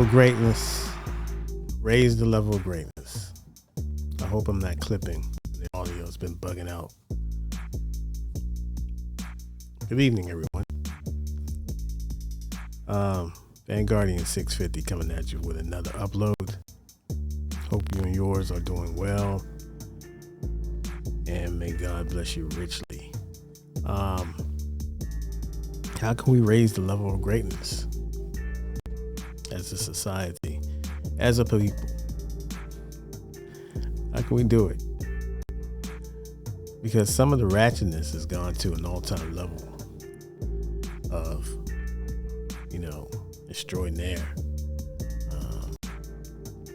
of greatness. Raise the level of greatness. I hope I'm not clipping. The audio's been bugging out. Good evening, everyone. Vanguardian 650 coming at you with another upload. Hope you and yours are doing well. And may God bless you richly. How can we raise the level of greatness as a society, as a people? How can we do it? Because some of the ratchetness has gone to an all-time level of, extraordinaire.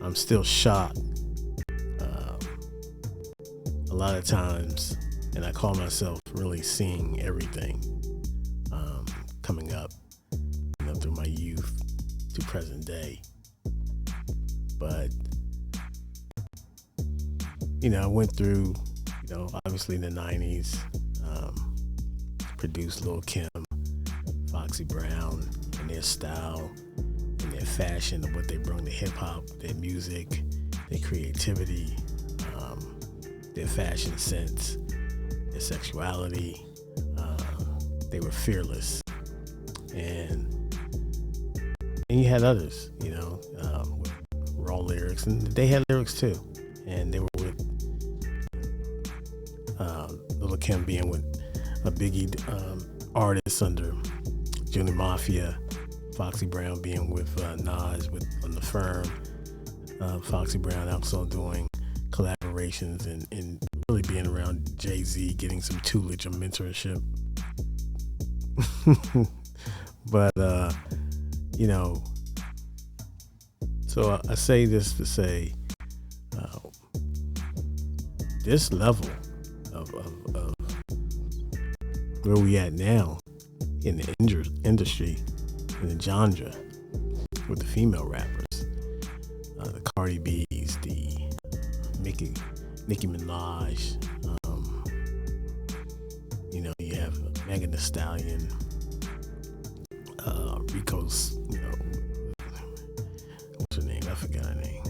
I'm still shocked a lot of times, and I call myself really seeing everything coming up, through my youth to present day. But, I went through, obviously in the 90s, produced Lil' Kim, Foxy Brown, and their style and their fashion of what they bring to hip-hop, their music, their creativity, their fashion sense, their sexuality. They were fearless. And you had others, with raw lyrics, and they had lyrics too. And they were with Lil' Kim being with a Biggie artist under Junior Mafia, Foxy Brown being with Nas on the Firm, Foxy Brown also doing collaborations and really being around Jay-Z, getting some tutelage and mentorship. But so I say this to say this level of where we at now in the industry, in the genre, with the female rappers, the Cardi B's, the Nicki Minaj, you have Megan Thee Stallion, Rico's, what's her name? I forgot her name.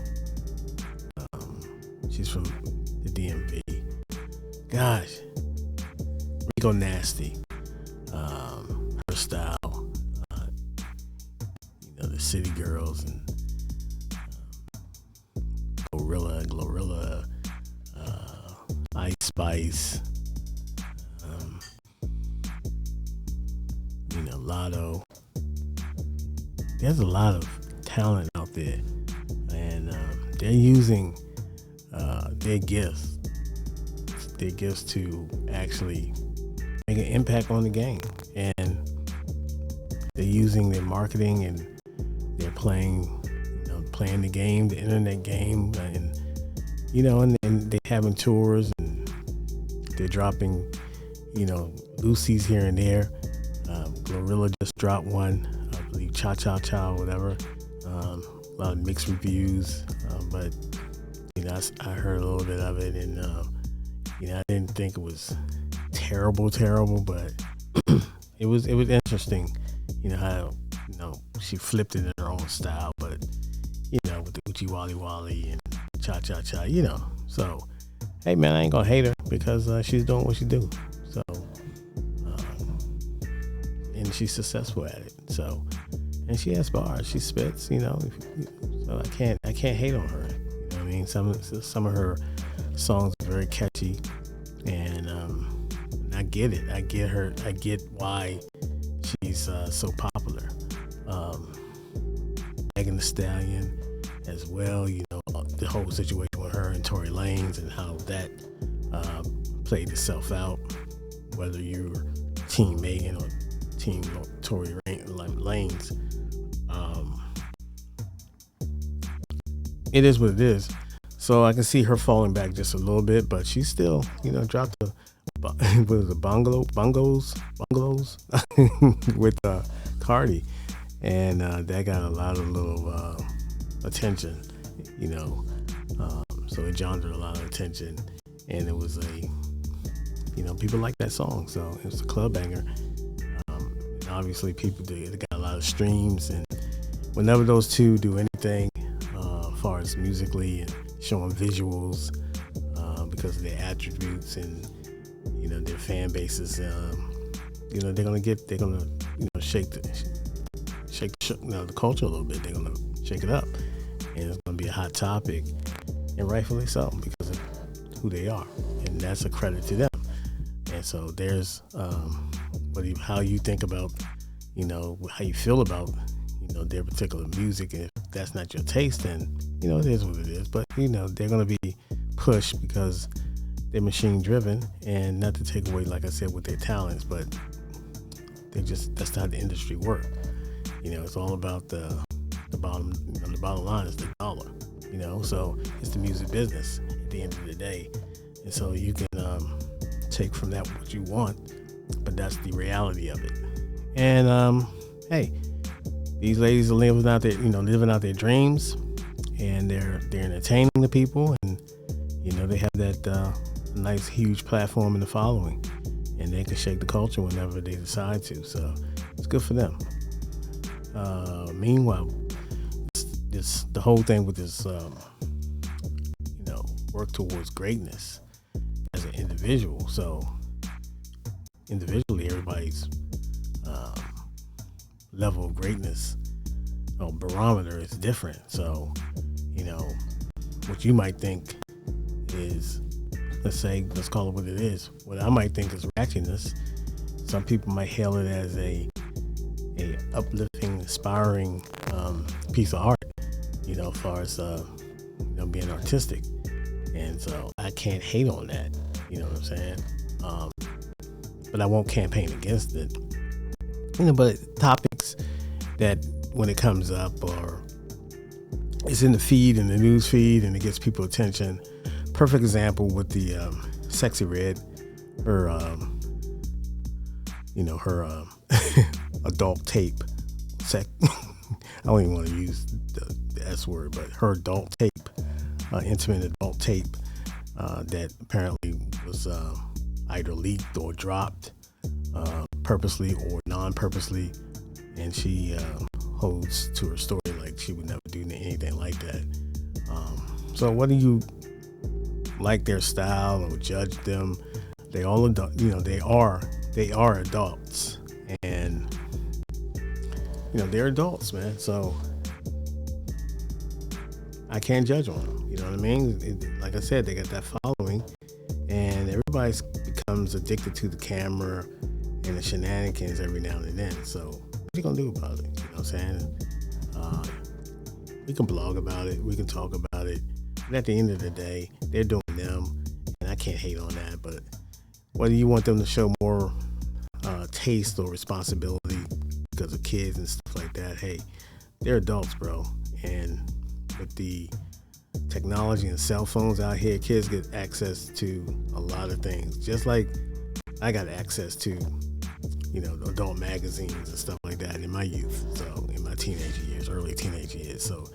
She's from the DMV. Gosh, Rico Nasty. Her style, the City Girls and Glorilla, Ice Spice, Lotto. There's a lot of talent out there, and they're using their gifts to actually make an impact on the game, and they're using their marketing, and they're playing the game, the internet game, and and they're having tours, and they're dropping Lucy's here and there. Glorilla just dropped one, I believe, Cha Cha Cha, whatever. A lot of mixed reviews, but I heard a little bit of it, and I didn't think it was terrible, but it was interesting, how she flipped it in her own style, but with the Uchi Wally Wally and Cha Cha Cha, so hey man, I ain't gonna hate her because she's doing what she do, so and she's successful at it, so, and she has bars, she spits, so I can't hate on her, what I mean. Some of her songs are very catchy, and I get it. I get why she's so popular. Megan Thee Stallion as well, the whole situation with her and Tory Lanez and how that played itself out, whether you're Team Megan or Team Tory Lanez. It is what it is. So I can see her falling back just a little bit, but she's still, dropped the bungalows with Cardi, and that got a lot of little attention, so it generated a lot of attention, and it was people like that song, so it was a club banger. And obviously, people, they got a lot of streams, and whenever those two do anything, as far as musically and showing visuals, because of their attributes and their fan bases, they're gonna shake the culture a little bit. They're gonna shake it up, and it's gonna be a hot topic, and rightfully so, because of who they are, and that's a credit to them. And so there's how you think about, how you feel about, their particular music. And if that's not your taste, then it is what it is. But they're gonna be pushed because they're machine driven, and not to take away, like I said, with their talents, but that's how the industry works. It's all about the bottom. The bottom line is the dollar. So it's the music business at the end of the day, and so you can take from that what you want, but that's the reality of it. And hey, these ladies are living out their dreams, and they're entertaining the people, and they have that nice huge platform and the following, and they can shake the culture whenever they decide to. So it's good for them. Meanwhile, the whole thing with this work towards greatness as an individual. So individually, everybody's level of greatness or barometer is different. So what you might think is, let's call it what it is. What I might think is ratchetness, some people might hail it as a uplifting, inspiring piece of art, as far as being artistic. And so I can't hate on that, you know what I'm saying? But I won't campaign against it. But topics that when it comes up, or it's in the feed, in the news feed, and it gets people attention. Perfect example with the Sexy Red, her her adult tape. I don't even want to use the S word, but her adult tape, intimate adult tape, that apparently was either leaked or dropped, purposely or non-purposely, and she holds to her story like she would never do anything like that. So whether you like their style or judge them, they all they are adults, and they're adults, man. So I can't judge on them. You know what I mean? Like I said, they got that following, and everybody becomes addicted to the camera and the shenanigans every now and then. So what you gonna do about it? You know what I'm saying? We can blog about it, we can talk about it, but at the end of the day, they're doing them, and I can't hate on that. But whether you want them to show more taste or responsibility because of kids and stuff like that, hey, they're adults, bro. And with the technology and cell phones out here, kids get access to a lot of things, just like I got access to adult magazines and stuff like that in my youth, so in my early teenage years. So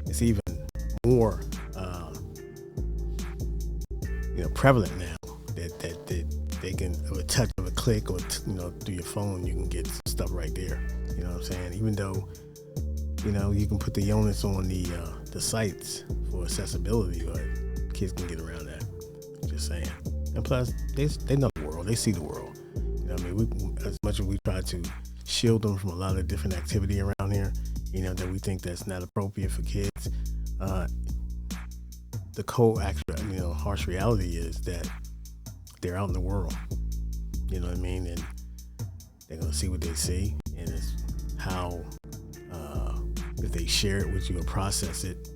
it's even more prevalent now that they can, with a touch of a click or through your phone, you can get stuff right there. You know what I'm saying? Even though you can put the onus on the sites for accessibility, but kids can get around that. Just saying. And plus, they know the world. They see the world. As much as we try to shield them from a lot of different activity around here, that we think that's not appropriate for kids. The cold, actual, harsh reality is that they're out in the world. You know what I mean? And they're gonna see what they see, and it's how if they share it with you or process it.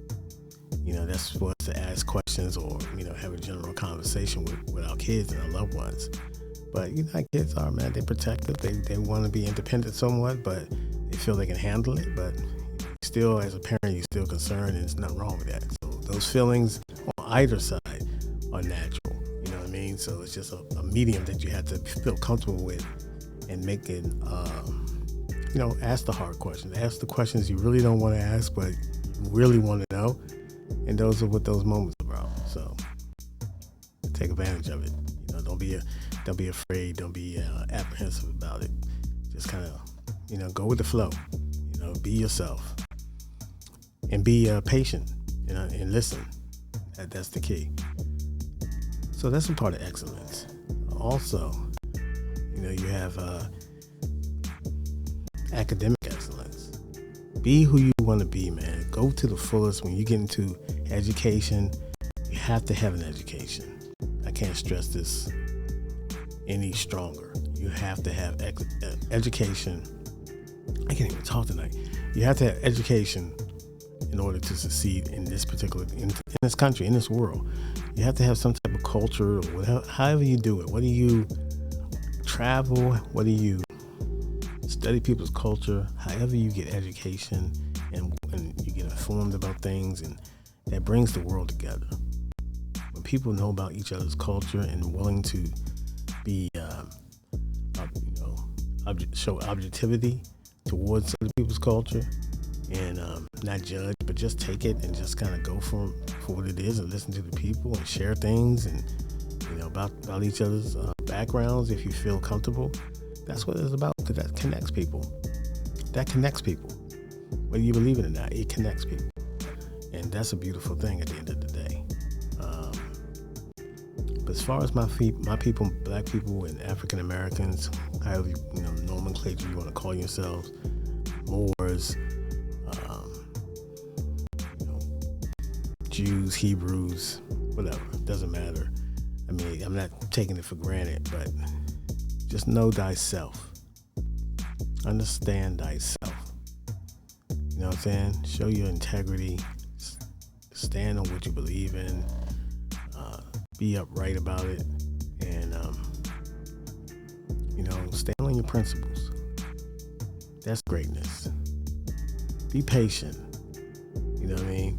That's for us to ask questions or have a general conversation with our kids and our loved ones. But how kids are, man. They're protective. They want to be independent somewhat, but they feel they can handle it. But still, as a parent, you're still concerned, and there's nothing wrong with that. So those feelings on either side are natural. You know what I mean? So it's just a medium that you have to feel comfortable with, and make it, ask the hard questions. Ask the questions you really don't want to ask, but you really want to know. And those are what those moments are about. So take advantage of it. Don't be afraid. Don't be apprehensive about it. Just kind of, go with the flow. Be yourself and be patient, and listen. That's the key. So that's a part of excellence. Also, you have academic excellence. Be who you want to be, man. Go to the fullest. When you get into education, you have to have an education. I can't stress this any stronger. You have to have education. I can't even talk tonight. You have to have education in order to succeed in this particular, in this country, in this world. You have to have some type of culture, or whatever, however you do it. Whether you travel, whether you study people's culture, however you get education and you get informed about things, and that brings the world together. When people know about each other's culture and willing to be, show objectivity towards other people's culture, and not judge, but just take it and just kind of go for what it is, and listen to the people and share things, and about each other's backgrounds if you feel comfortable. That's what it's about, because that connects people. Whether you believe it or not, it connects people, and that's a beautiful thing at the end of the day. But as far as my people, Black people and African Americans, however nomenclature you want to call yourselves, Moors, Jews, Hebrews, whatever, it doesn't matter. I mean, I'm not taking it for granted, but just know thyself. Understand thyself. You know what I'm saying? Show your integrity. Stand on what you believe in. Be upright about it. And, stand on your principles. That's greatness. Be patient. You know what I mean?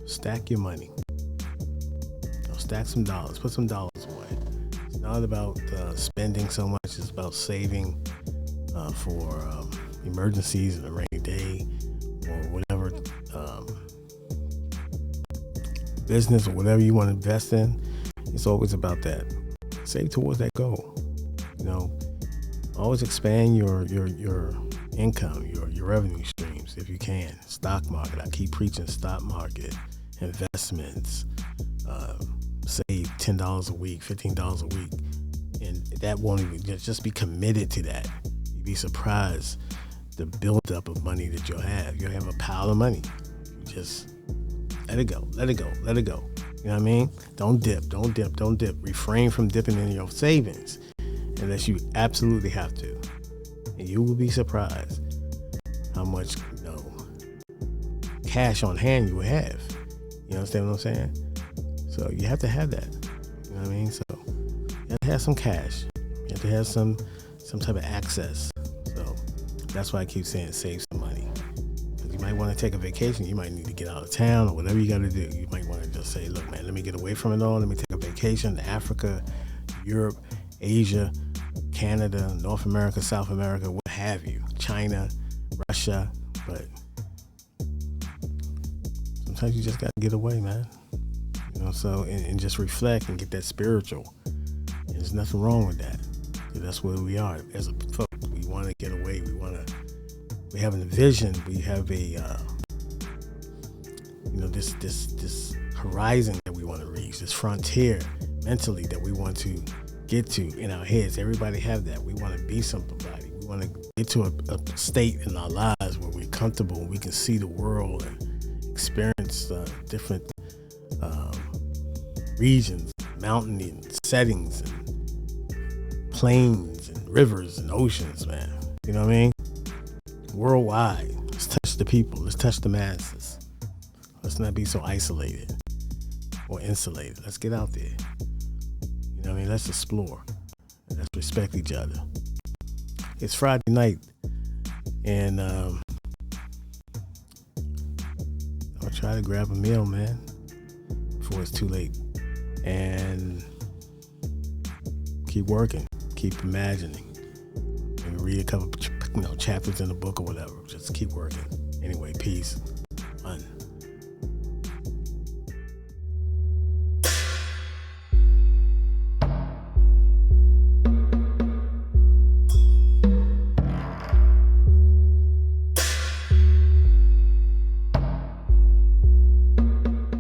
Stack your money. Stack some dollars. Put some dollars away. It's not about spending so much. It's about saving for emergencies and a rainy day, or whatever business or whatever you want to invest in. It's always about that. Save towards that goal. Always expand your income, your revenue streams if you can. Stock market. I keep preaching stock market, investments. Save $10 a week, $15 a week, and that won't even just be committed to that. You'd be surprised the buildup of money that you'll have. You'll have a pile of money. You just let it go. You know what I mean? Don't dip. Refrain from dipping in your savings unless you absolutely have to, and you will be surprised how much cash on hand you will have. You understand what I'm saying? So you have to have that. You know what I mean? So you have to have some cash. You have to have some type of access. So that's why I keep saying save some money. You might want to take a vacation. You might need to get out of town or whatever you got to do. You might want to just say, look, man, let me get away from it all. Let me take a vacation to Africa, Europe, Asia, Canada, North America, South America, what have you, China, Russia. But sometimes you just got to get away, man. So and just reflect and get that spiritual. And there's nothing wrong with that. That's where we are as a folk. We want to get away. We have a vision. We have a this horizon that we want to reach. This frontier mentally that we want to get to in our heads. Everybody have that. We want to be somebody. We want to get to a state in our lives where we're comfortable and we can see the world and experience different regions, mountain settings, and plains and rivers and oceans, man. You know what I mean? Worldwide. Let's touch the people. Let's touch the masses. Let's not be so isolated or insulated. Let's get out there. You know what I mean? Let's explore. Let's respect each other. It's Friday night, and I'll try to grab a meal, man, before it's too late. And keep working, keep imagining, and read a couple chapters in the book or whatever. Just keep working. Anyway, peace.